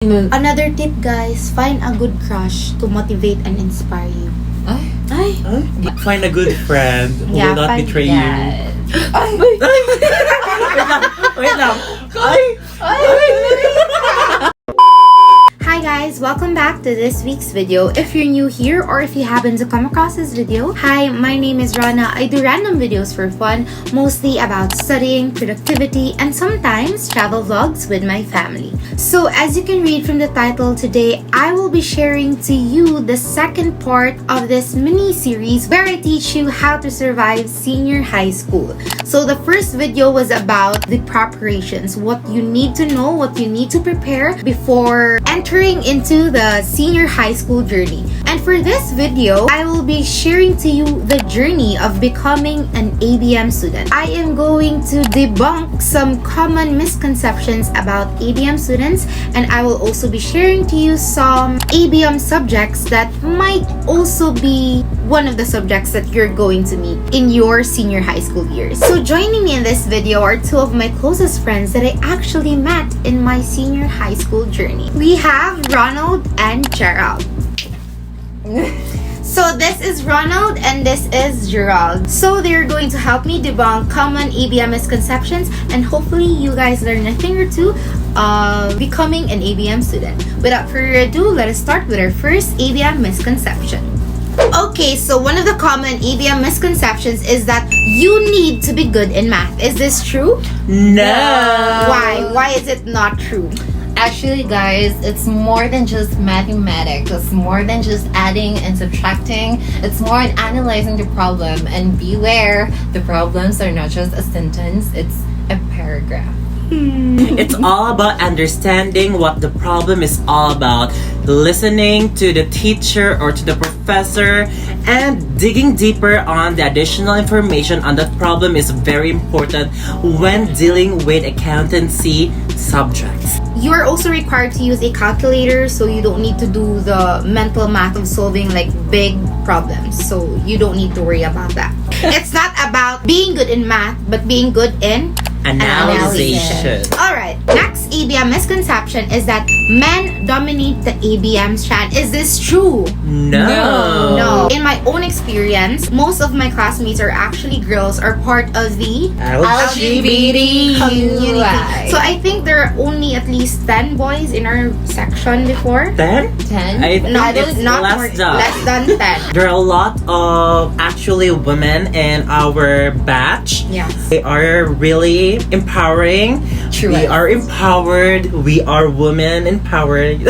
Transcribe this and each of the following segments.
Another tip, guys, find a good crush to motivate and inspire you. Find a good friend who Yeah, will not find- betray Yes. you. Wait lang. Hi guys, welcome back to this week's video. If you're new here or if you happen to come across this video, hi, my name is Ronah. I do random videos for fun, mostly about studying, productivity, and sometimes travel vlogs with my family. So as you can read from the title, today I will be sharing to you the second part of this mini series where I teach you how to survive senior high school. So the first video was about the preparations, what you need to know, what you need to prepare before entering into the senior high school journey. And for this video, I will be sharing to you the journey of becoming an ABM student. I am going to debunk some common misconceptions about ABM students, and I will also be sharing to you some ABM subjects that might also be one of the subjects that you're going to meet in your senior high school years. So joining me in this video are two of my closest friends that I actually met in my senior high school journey. We have Ronald and Gerald. So this is Ronald and this is Gerald. So they're going to help me debunk common ABM misconceptions, and hopefully you guys learn a thing or two of becoming an ABM student. Without further ado, let us start with our first ABM misconception. Okay, so one of the common ABM misconceptions is that you need to be good in math. Is this true? No. Why? Why is it not true? Actually, guys, it's more than just mathematics. It's more than just adding and subtracting. It's more in analyzing the problem. And beware, the problems are not just a sentence, it's a paragraph. It's all about understanding what the problem is all about, listening to the teacher or to the professor, and digging deeper on the additional information on that problem is very important when dealing with accountancy subjects. You are also required to use a calculator, so you don't need to do the mental math of solving like big problems. So you don't need to worry about that. It's not about being good in math, but being good in Analyzation. Alright, next ABM misconception is that men dominate the ABM strand. Is this true? No. No. In my own experience, most of my classmates are actually girls, are part of the LGBT community. Right. So I think there are only at least 10 boys in our section before. 10? 10? I think it's less than 10. There are a lot of actually women in our batch. Yes. They are really empowering. True. We are empowered. We are women empowered.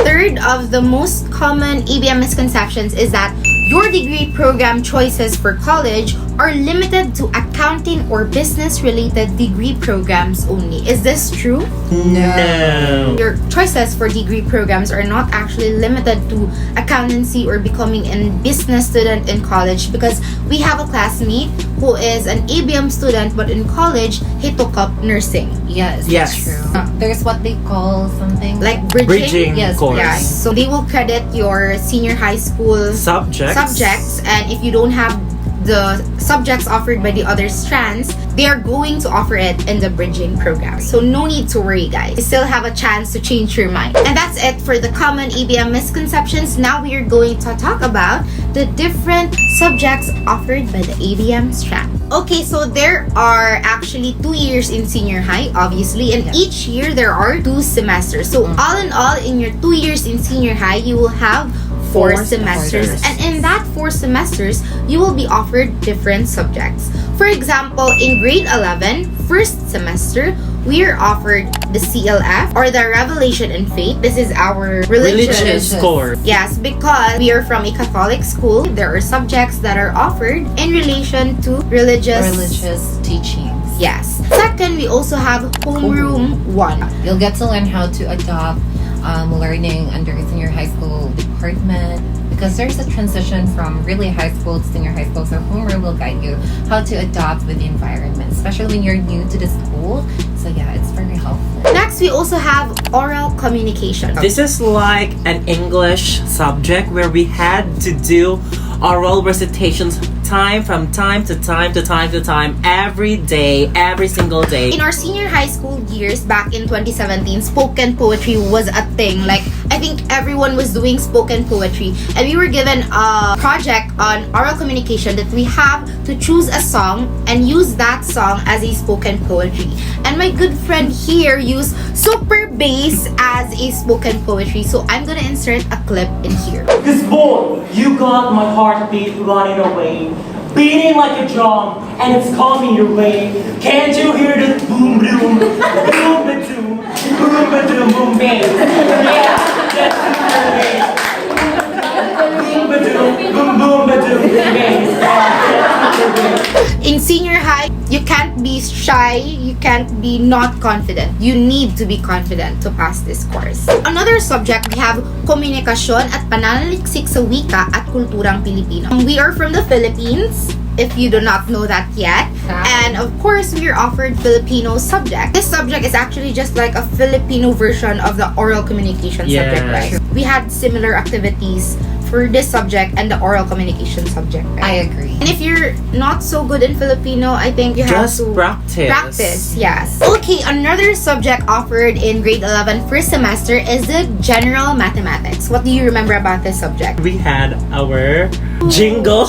Third of the most common ABM misconceptions is that your degree program choices for college are limited to accounting or business-related degree programs only. Is this true? No. Your choices for degree programs are not actually limited to accountancy or becoming a business student in college, because we have a classmate who is an ABM student, but in college, he took up nursing. Yes, Yes. that's true. There's what they call something Like Bridging Yes, course. Yeah, so they will credit your senior high school subjects, and if you don't have the subjects offered by the other strands, they are going to offer it in the bridging program. So no need to worry, guys. You still have a chance to change your mind. And that's it for the common ABM misconceptions. Now we are going to talk about the different subjects offered by the ABM strand. Okay, so there are actually 2 years in senior high, obviously, and each year there are 2 semesters. So all in all, in your 2 years in senior high, you will have 4 semesters. And in that 4 semesters, you will be offered different subjects. For example, in grade 11, first semester, we are offered the CLF, or the Revelation in Faith. This is our Religious course. Yes, because we are from a Catholic school, there are subjects that are offered in relation to religious teachings. Yes. Second, we also have homeroom 1. You'll get to learn how to adopt learning under senior high school department, because there's a transition from really high school to senior high school. So homeroom will guide you how to adapt with the environment, especially when you're new to the school. So yeah, it's very helpful. Next, we also have oral communication. This is like an English subject where we had to do oral recitations time from time to time to time to time, every day, every single day. In our senior high school years back in 2017, spoken poetry was a thing. Like, I think everyone was doing spoken poetry, and we were given a project on oral communication that we have to choose a song and use that song as a spoken poetry. And my good friend here used super bass as a spoken poetry, so I'm gonna insert a clip in here. Cause boy, you got my heartbeat running away, beating like a drum, and it's coming your way. Can't you hear the boom boom, boom ba doom, boom ba doom, boom bass? Yeah, that's super bass. Boom ba doom, boom ba doom, boom bass. That's super bass. In senior high, you can't be shy, you can't be not confident. You need to be confident to pass this course. Another subject, we have komunikasyon at pananaliksik sa wika at kulturang Pilipino. We are from the Philippines, if you do not know that yet. And of course, we are offered Filipino subject. This subject is actually just like a Filipino version of the oral communication subject, right? We had similar activities for this subject and the oral communication subject, right? I agree. And if you're not so good in Filipino, I think you have Just to practice. Yes. Okay, another subject offered in grade 11 first semester is the general mathematics. What do you remember about this subject? We had our jingle,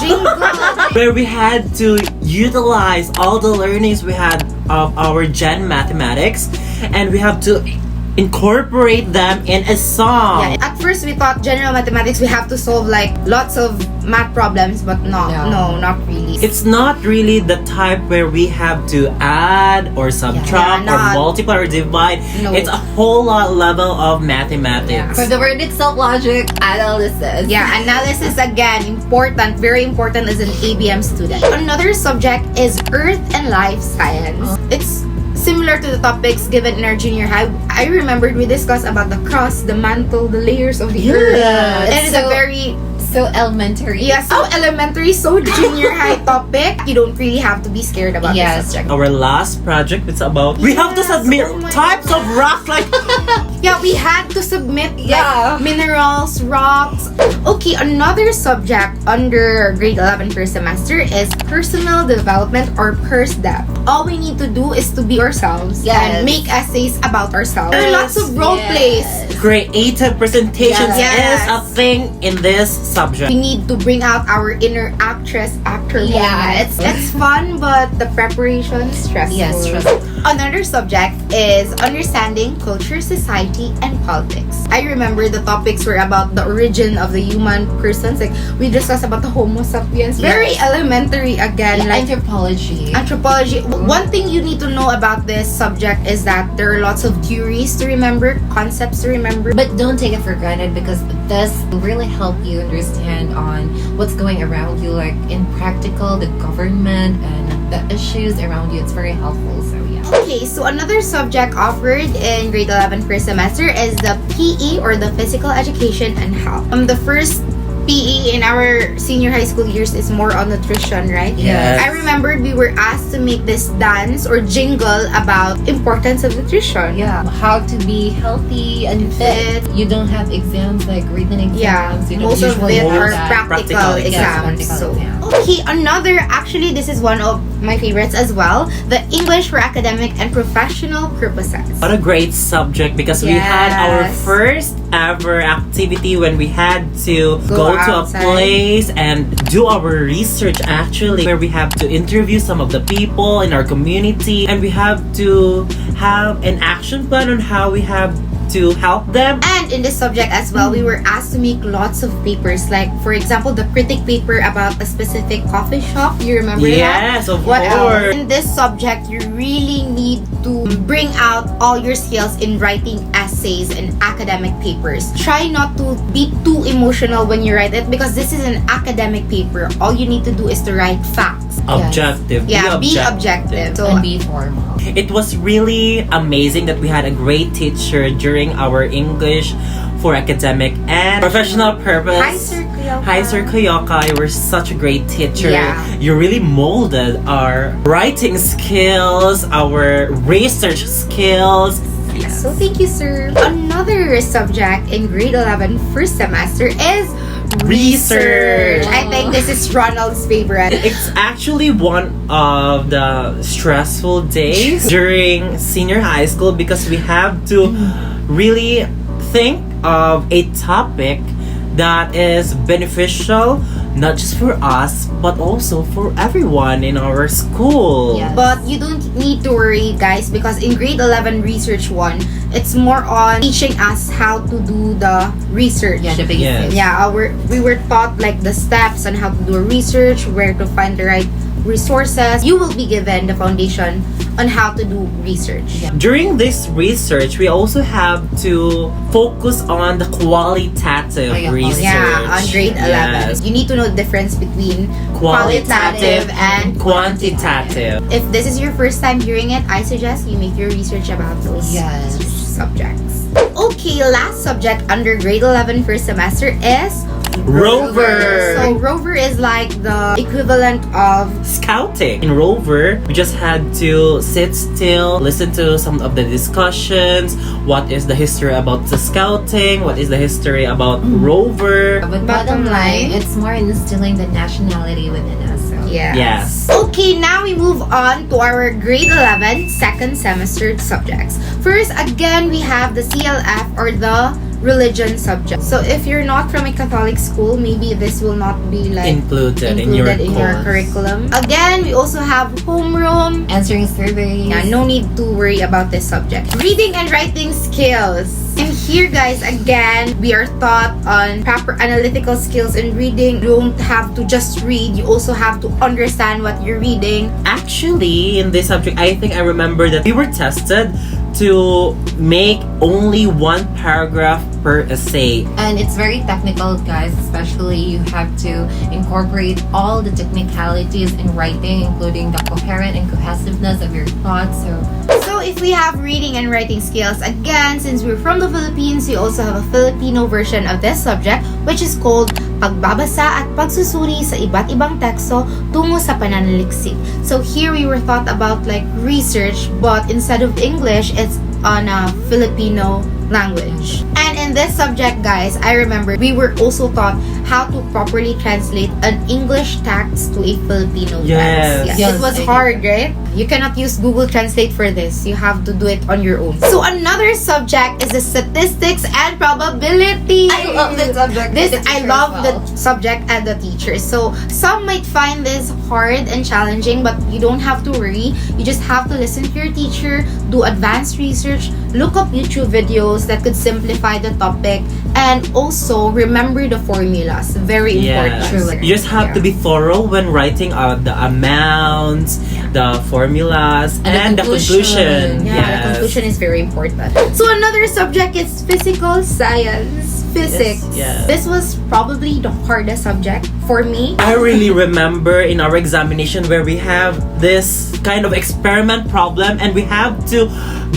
where we had to utilize all the learnings we had of our gen mathematics, and we have to incorporate them in a song. Yeah. At first, we thought general mathematics we have to solve like lots of math problems, but no, not really. It's not really the type where we have to add or subtract or multiply or divide. No. It's a whole lot level of mathematics. For the word itself, logic, analysis. Yeah, analysis again, important, very important as an ABM student. Another subject is Earth and Life Science. It's similar to the topics given in our junior high. I remembered we discussed about the crust, the mantle, the layers of the earth. And it's a very so elementary. Yeah, so elementary, so junior high topic. You don't really have to be scared about this subject. Our last project is about we have to submit types of rocks like yeah, we had to submit like minerals, rocks. Okay, another subject under grade 11 first semester is personal development or pers dev. All we need to do is to be ourselves and make essays about ourselves. There are lots of role plays. Creative presentations is a thing in this subject. We need to bring out our inner actor moment. It's fun, but the preparation is stressful. Yes, stressful. Another subject is understanding culture, society, and politics. I remember the topics were about the origin of the human persons. Like we discussed about the Homo sapiens. Very elementary again. Like anthropology. One thing you need to know about this subject is that there are lots of theories to remember, concepts to remember. But don't take it for granted because this will really help you understand on what's going around you, like in practical, the government and the issues around you. It's very helpful. So yeah. Okay, so another subject offered in grade 11 first semester is the PE or the physical education and health. The first PE in our senior high school years is more on nutrition, right? Yes. I remembered we were asked to make this dance or jingle about importance of nutrition. Yeah, how to be healthy and fit. You don't have exams like written exams. Yeah, you most of it are practical exams. Okay, actually this is one of my favorites as well, the English for academic and professional purposes. What a great subject because we had our first ever activity when we had to go to a place and do our research actually, where we have to interview some of the people in our community and we have to have an action plan on how we have to help them. And in this subject as well, we were asked to make lots of papers. Like, for example, the critic paper about a specific coffee shop. You remember that? Yes, of What course. else? In this subject, you really need to bring out all your skills in writing essays and academic papers. Try not to be too emotional when you write it because this is an academic paper. All you need to do is to write facts. Objective. Yeah, be objective. So, and be formal. It was really amazing that we had a great teacher during our English for academic and professional purpose. Hi, Sir Kuyoka. Hi, Sir Kuyoka. You were such a great teacher. Yeah. You really molded our writing skills, our research skills. So thank you, sir. Another subject in grade 11 first semester is Research. I think this is Ronald's favorite. It's actually one of the stressful days during senior high school because we have to really think of a topic that is beneficial not just for us but also for everyone in our school. Yes. But you don't need to worry, guys, because in grade 11 research 1, it's more on teaching us how to do the research. Yeah, the basics. Yes. Yeah, we were taught like the steps on how to do a research, where to find the right resources. You will be given the foundation on how to do research. Yeah. During this research, we also have to focus on the qualitative Oh, yeah, research. Yeah, on grade 11. Yes. You need to know the difference between Qualitative and quantitative. If this is your first time hearing it, I suggest you make your research about those Yes. subjects. Okay, last subject under grade 11 first semester is Rover. So Rover is like the equivalent of Scouting. In Rover, we just had to sit still, listen to some of the discussions. What is the history about the scouting? What is the history about Rover? But Bottom bottom line, line, it's more instilling the nationality within us. So. Yes. Okay, now we move on to our grade 11 second semester subjects. First, again, we have the CLF or the religion subject. So if you're not from a Catholic school, maybe this will not be like Included in your course. curriculum. Again, we also have homeroom. Answering surveys. Yeah, no need to worry about this subject. Reading and writing skills. And here, guys, again, we are taught on proper analytical skills in reading. You don't have to just read. You also have to understand what you're reading. Actually, in this subject, I think I remember that we were tested to make only one paragraph per essay. And it's very technical, guys. Especially you have to incorporate all the technicalities in writing, including the coherent and cohesiveness of your thoughts. So if we have reading and writing skills, again, since we're from the Philippines, we also have a Filipino version of this subject, which is called pagbabasa at pagsusuri sa iba't ibang teksto tungo sa pananaliksik. So here we were taught about like research, but instead of English, it's on a Filipino language. And in this subject, guys, I remember we were also taught how to properly translate an English text to a Filipino Yes. text. Yes, It was I hard, right? You cannot use Google Translate for this. You have to do it on your own. So another subject is the statistics and probability. I love this subject. This The I teacher love as the well. subject and the teacher. So some might find this hard and challenging, but you don't have to worry. You just have to listen to your teacher, do advanced research, look up YouTube videos that could simplify the topic, and also remember the formulas. Very important. True. You just have to be thorough when writing out the amounts, the formulas, And the the conclusion. conclusion. Yeah, the conclusion is very important. So another subject is physical science, physics. Yes. This was probably the hardest subject for me. I really remember in our examination where we have this kind of experiment problem and we have to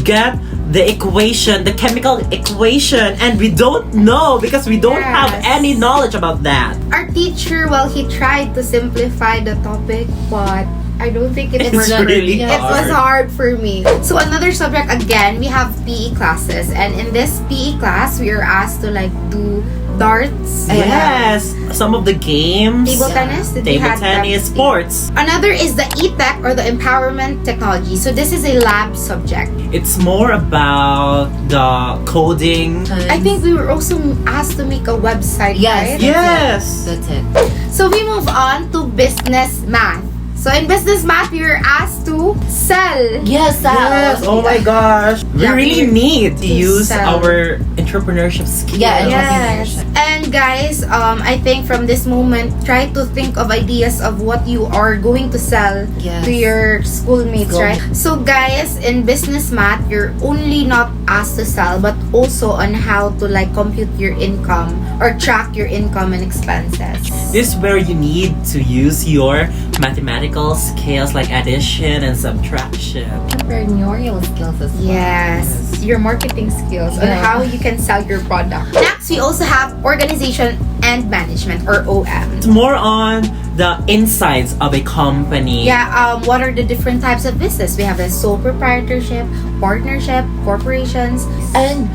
get the equation, the chemical equation, and we don't know because we don't have Yes. any knowledge about that. Our teacher, well, he tried to simplify the topic, but I don't think it It's worked. really It was hard for me. So another subject, again, we have PE classes, and in this PE class, we are asked to like do darts, Yes, some of the games, table tennis. Did we table have that? tennis, sports. Another is the E-Tech or the empowerment technology. So this is a lab subject. It's more about the coding. I think we were also asked to make a website, Yes. right? Yes. That's it. So we move on to business math. So in business math, we were asked to sell. Yes, Yes, oh my gosh. We Yeah, really need to to use sell. our entrepreneurship skills. Yeah, Yes. And guys, I think from this moment, try to think of ideas of what you are going to sell Yes. to your schoolmates, School- right? So guys, in business math, you're only not asked to sell, but also on how to like compute your income or track your income and expenses. This is where you need to use your mathematical skills like addition and subtraction. Entrepreneurial skills as well. Yes, your marketing skills on Yeah. how you can can sell your product. Next, we also have organization and management, or OM. It's more on the insides of a company. Yeah, what are the different types of business? We have the sole proprietorship, partnership, corporations, And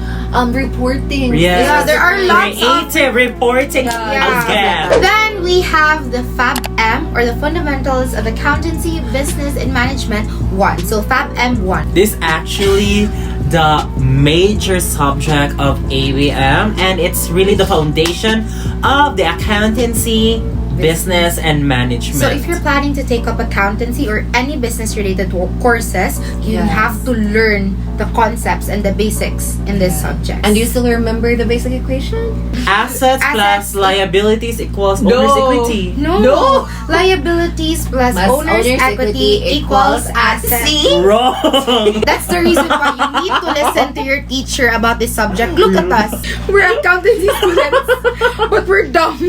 reporting. Yes. Yeah, there are lots of creative reporting again. Then we have the FABM, or the Fundamentals of Accountancy, Business and Management 1. So FABM 1. This actually the major subject of ABM, and it's really the foundation of the accountancy, business and management. So if you're planning to take up accountancy or any business related courses, you Yes. have to learn the concepts and the basics in this subject. And do you still remember the basic equation? assets plus liabilities equals owner's equity. No. Liabilities plus owner's equity equals assets. See? Wrong. That's the reason why you need to listen to your teacher about this subject. Look at us. We're accountancy students, but we're dumb.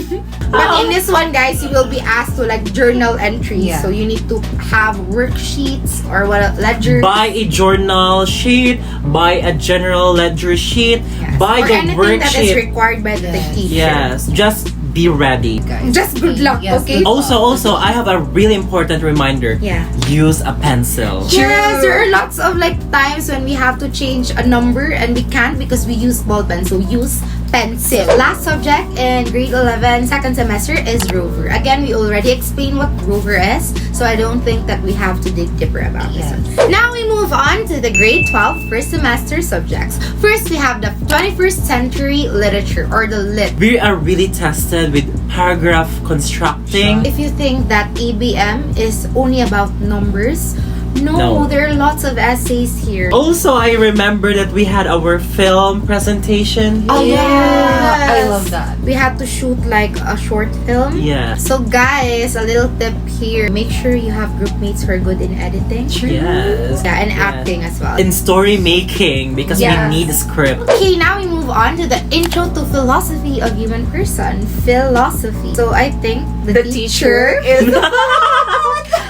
But in this one, guys, you will be asked to like journal entries. Yeah. So you need to have worksheets or what ledger. Buy a journal sheet, buy a general ledger sheet, Yes. buy or the anything that is worksheet. required by the Yes. teacher. Yes, just be ready. Guys. Just good luck, Yes, okay? good luck. Also, I have a really important reminder. Yeah. Use a pencil. Yes, there are lots of like times when we have to change a number and we can't because we use ball pen. So use pencil. Last subject in grade 11 second semester is Rover. Again, we already explained what Rover is, so I don't think that we have to dig deeper about this. Yes. Now we move on to the grade 12 first semester subjects. First, we have the 21st century literature, or the lit. We are really tested with paragraph constructing. If you think that ABM is only about numbers, no, No. there are lots of essays here. Also, I remember that we had our film presentation. Oh, Yeah. yes. I love that. We had to shoot like a short film. Yeah. So guys, a little tip here. Make sure you have group mates who are good in editing. Yes. Yeah, and Yes. acting as well. In story making, because Yes. we need a script. Okay, now we move on to the intro to philosophy of human person. Philosophy. So I think the teacher is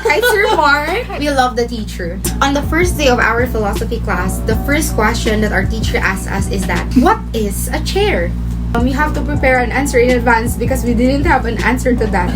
Hi, Sir Mark. We love the teacher. On the first day of our philosophy class, the first question that our teacher asked us is that, what is a chair? You have to prepare an answer in advance because we didn't have an answer to that.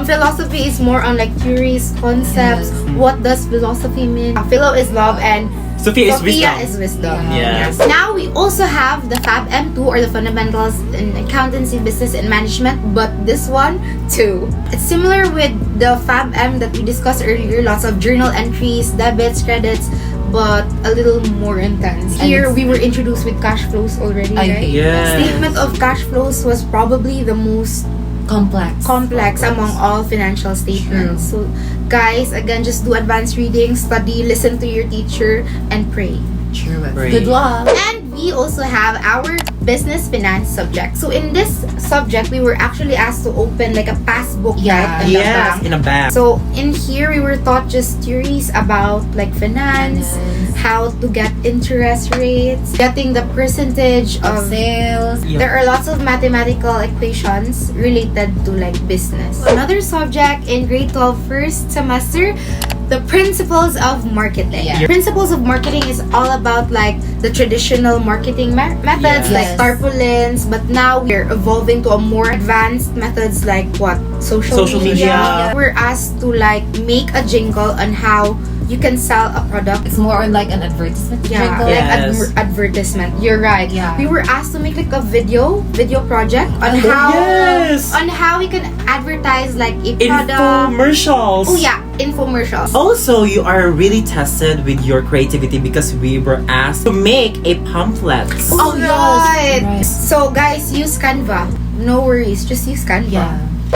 Philosophy is more on like theories, concepts. Yes. What does philosophy mean? Philo is love and Sophia is Sophia wisdom. is wisdom. Yes. Now we also have the FABM2, or the Fundamentals in Accountancy, Business and Management, but this one too. It's similar with the FABM that we discussed earlier. Lots of journal entries, debits, credits, but a little more intense. And Here it's- we were introduced with cash flows already, I right? hate Yes. Statement of cash flows was probably the most complex among all financial statements. So guys, again, just do advanced reading, study, listen to your teacher, and pray. True. Great. Good luck. And we also have our business finance subject. So in this subject, we were actually asked to open like a passbook, Yeah. right? In the Yes, bank. in a bag. So in here, we were taught just theories about like finance, how to get interest rates, getting the percentage Of of sales. Yeah. There are lots of mathematical equations related to like business. Another subject in grade 12 first semester, the principles of marketing. Yeah. Principles of marketing is all about like the traditional marketing methods Yes. like Yes. tarpaulins, but now we're evolving to a more advanced methods like what? Social media. We're asked to like make a jingle on how you can sell a product. It's more on like an advertisement. Yeah, jingle. like Yes. advertisement. You're right. Yeah. We were asked to make like a video project on Oh, how yes. on how we can advertise like a product. Infomercials. Oh yeah, infomercials. Also, you are really tested with your creativity because we were asked to make a pamphlet. Oh, yes. right. Right. So guys, use Canva. No worries, just use Canva. Yeah.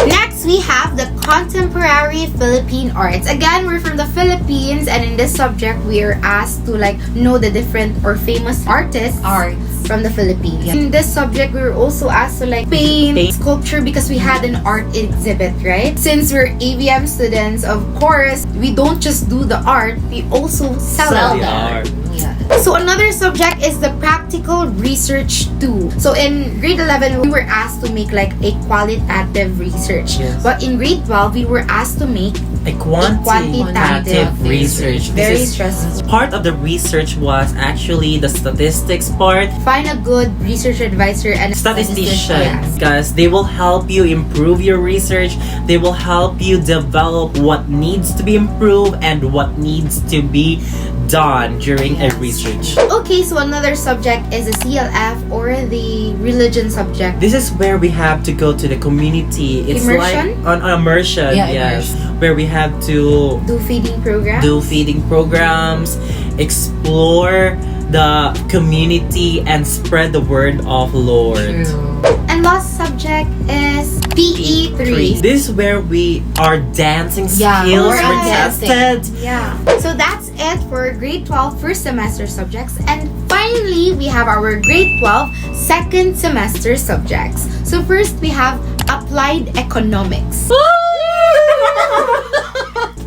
Next, we have the contemporary Philippine arts. Again, we're from the Philippines, and in this subject, we are asked to like know the different or famous artists Arts. from the Philippines. Yeah. In this subject, we were also asked to like paint, sculpture because we had an art exhibit, right? Since we're ABM students, of course, we don't just do the art, we also sell Sell it. the that. art. Yeah. So another subject is the practical research too. So in grade 11, we were asked to make like a qualitative research. Yes. But in grade 12, we were asked to make a quantitative research. Very This is stressful. part of the research was actually the statistics part. Find a good research advisor and a Statistician, Yes. because they will help you improve your research. They will help you develop what needs to be improved and what needs to be done during a research. Okay, so another subject is the CLF or the religion subject. This is where we have to go to the community. It's Immersion? like on immersion, Yeah, yes, where we have to Do feeding program. do feeding programs, explore the community, and spread the word of Lord. True. And last subject is PE3. This is where we our dancing Yeah, skills we're were on dancing. tested. Yeah. So that's it for grade 12 first semester subjects. And finally, we have our grade 12 second semester subjects. So first, we have applied economics.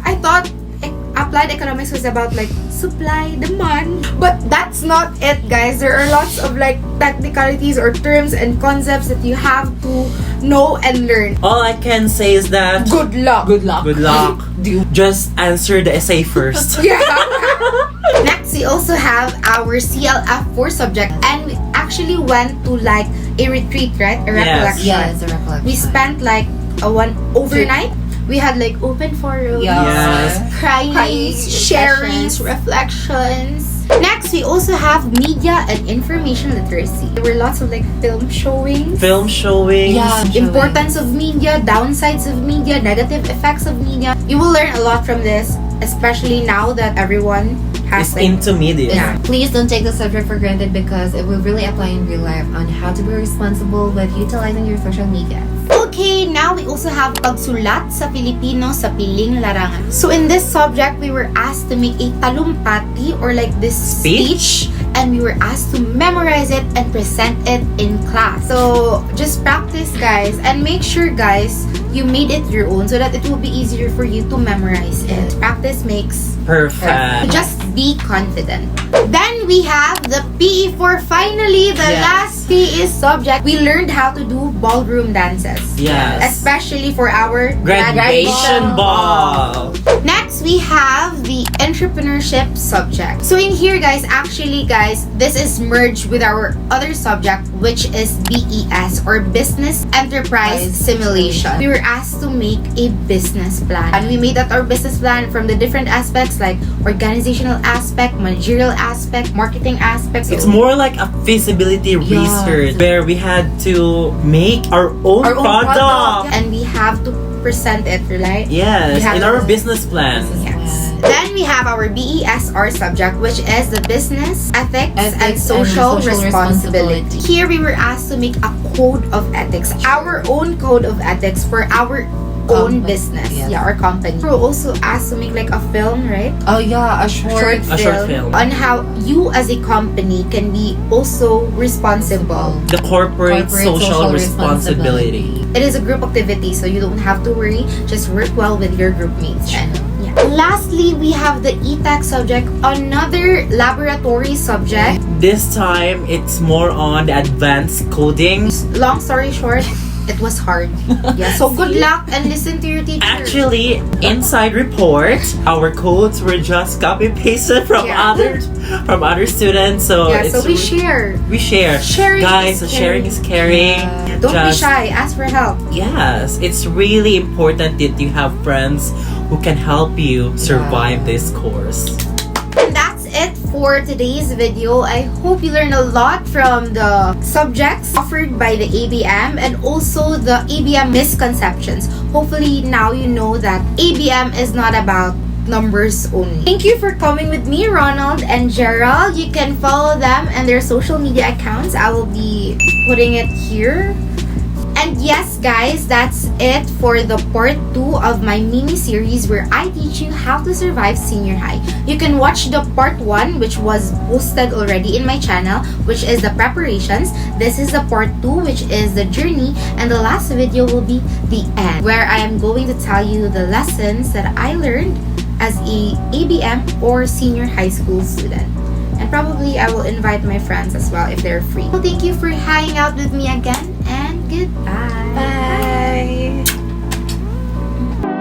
I thought applied economics was about like supply, demand. But that's not it, guys. There are lots of like technicalities or terms and concepts that you have to know and learn. All I can say is that Good luck. Good luck. good luck. Just answer the essay first. Yeah. Next, we also have our CLF4 subject, and we actually went to like a retreat, right? A Yes. recollection. Yeah, it's a recollection. We spent like a one overnight. We had like open forums, Yes. crying, sharing, sessions. reflections. Next, we also have media and information literacy. There were lots of like film showings. Film showings. Yeah. Importance of media, downsides of media, negative effects of media. You will learn a lot from this, especially now that everyone has It's like into media. Yeah. Please don't take the subject for granted because it will really apply in real life on how to be responsible with utilizing your social media. Okay, now we also have pagsulat sa Filipino sa piling larangan. So in this subject, we were asked to make a talumpati or like this speech, and we were asked to memorize it and present it in class. So just practice, guys, and make sure, guys, you made it your own so that it will be easier for you to memorize it. Practice makes Perfect. just be confident. Then we have the PE4, finally, the Yes. last PE subject. We learned how to do ballroom dances. Yes. Especially for our Graduation ball. Next, we have the entrepreneurship subject. So in here, guys, actually, guys, this is merged with our other subject, which is BES or Business Enterprise Simulation. We were asked to make a business plan. And we made out our business plan from the different aspects like organizational aspect, managerial aspect, marketing aspect. It's more like a feasibility research where we had to make our own product. And we have to present it, right? Yes, We have in our to- business plan. Yes. Then we have our BESR subject, which is the business, ethics, and And social social responsibility. responsibility. Here we were asked to make a code of ethics, our own code of ethics for our own Company, business, yes. our company. We were also asked to make like a film, right? Oh yeah, a short A short film. on how you as a company can be also responsible. The corporate social responsibility. It is a group activity, so you don't have to worry. Just work well with your group mates. And yeah. Lastly, we have the ETAC subject, another laboratory subject. This time, it's more on the advanced coding. Long story short, it was hard. Yeah. So good luck and listen to your teacher. Actually, inside report, our codes were just copy pasted from Yeah. other students. So yeah. it's So we share. we share. Sharing Guys, is sharing is caring. Yeah. Don't be Just- shy. Ask for help. Yes, it's really important that you have friends who can help you survive this course. And that's it for today's video. I hope you learned a lot from the subjects offered by the ABM and also the ABM misconceptions. Hopefully now you know that ABM is not about numbers only. Thank you for coming with me, Ronald and Gerald. You can follow them and their social media accounts. I will be putting it here. And yes, guys, that's it for the part 2 of my mini-series where I teach you how to survive senior high. You can watch the part 1, which was posted already in my channel, which is the preparations. This is the part 2, which is the journey. And the last video will be the end, where I am going to tell you the lessons that I learned as a ABM or senior high school student. And probably I will invite my friends as well if they're free. So thank you for hanging out with me again, and goodbye. Bye. Bye.